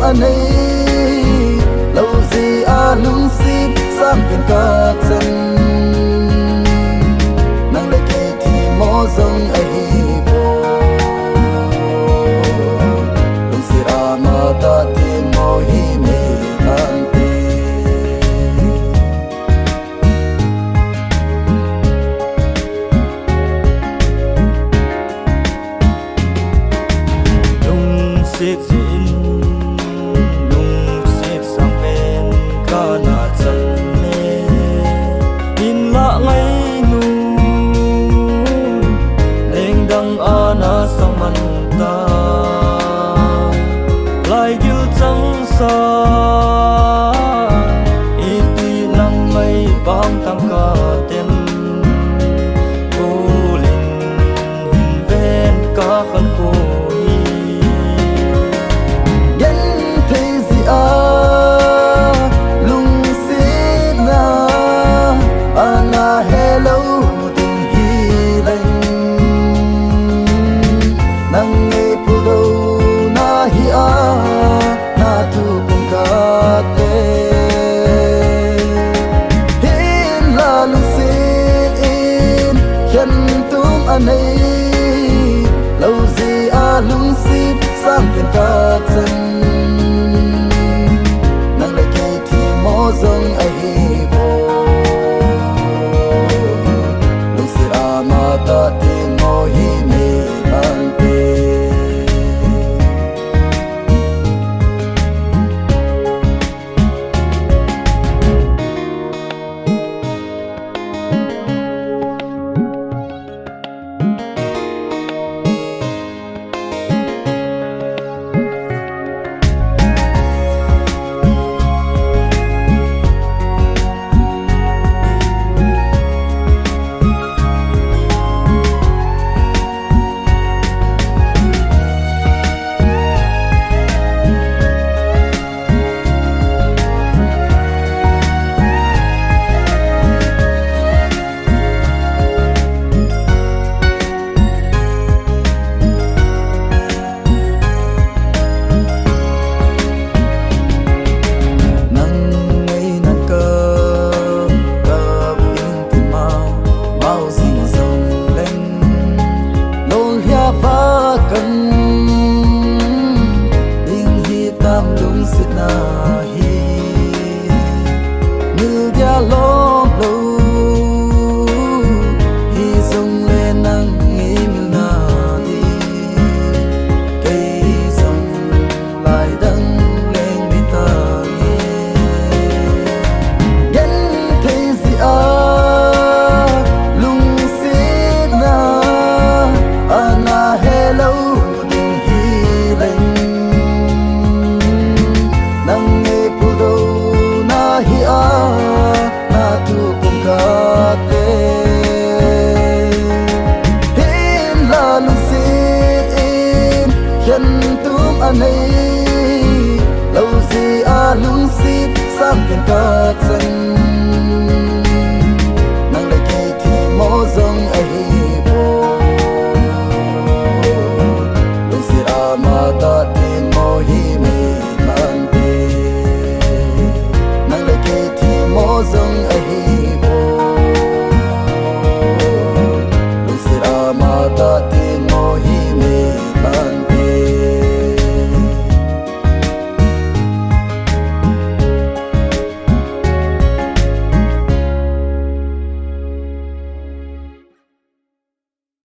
anh ấy lâu gì lung xin sang tiền ca chân nang lại kể thì mò dòng ấy bồ lung xì ra mà ta tìm mò hi mê tan tê lung xì bóng tăng ca tên cô linh hình ven có khăn cô nhân thấy gì lung xí na hello tình hi lành nang nghe phụ đâu na hi na tu cùng ca tê anh ấy lâu gì lung xin sang tiền ca chân nang lại kể thì mò dòng ấy bồ lung xì ra mà ta tìm mò hi mê tan tê lung xịt na hi như dia lo lâu hi dòng lên nắng nghĩ mình na đi cây dòng lại đắng lên bị ta nghe nhân thấy gì lung xịt na hello tình hi lành nang nghe phụ đâu na hi na tu cùng ca tê tin là lung xin chân tum anh ấy lâu gì lung xin sang tiền ca chân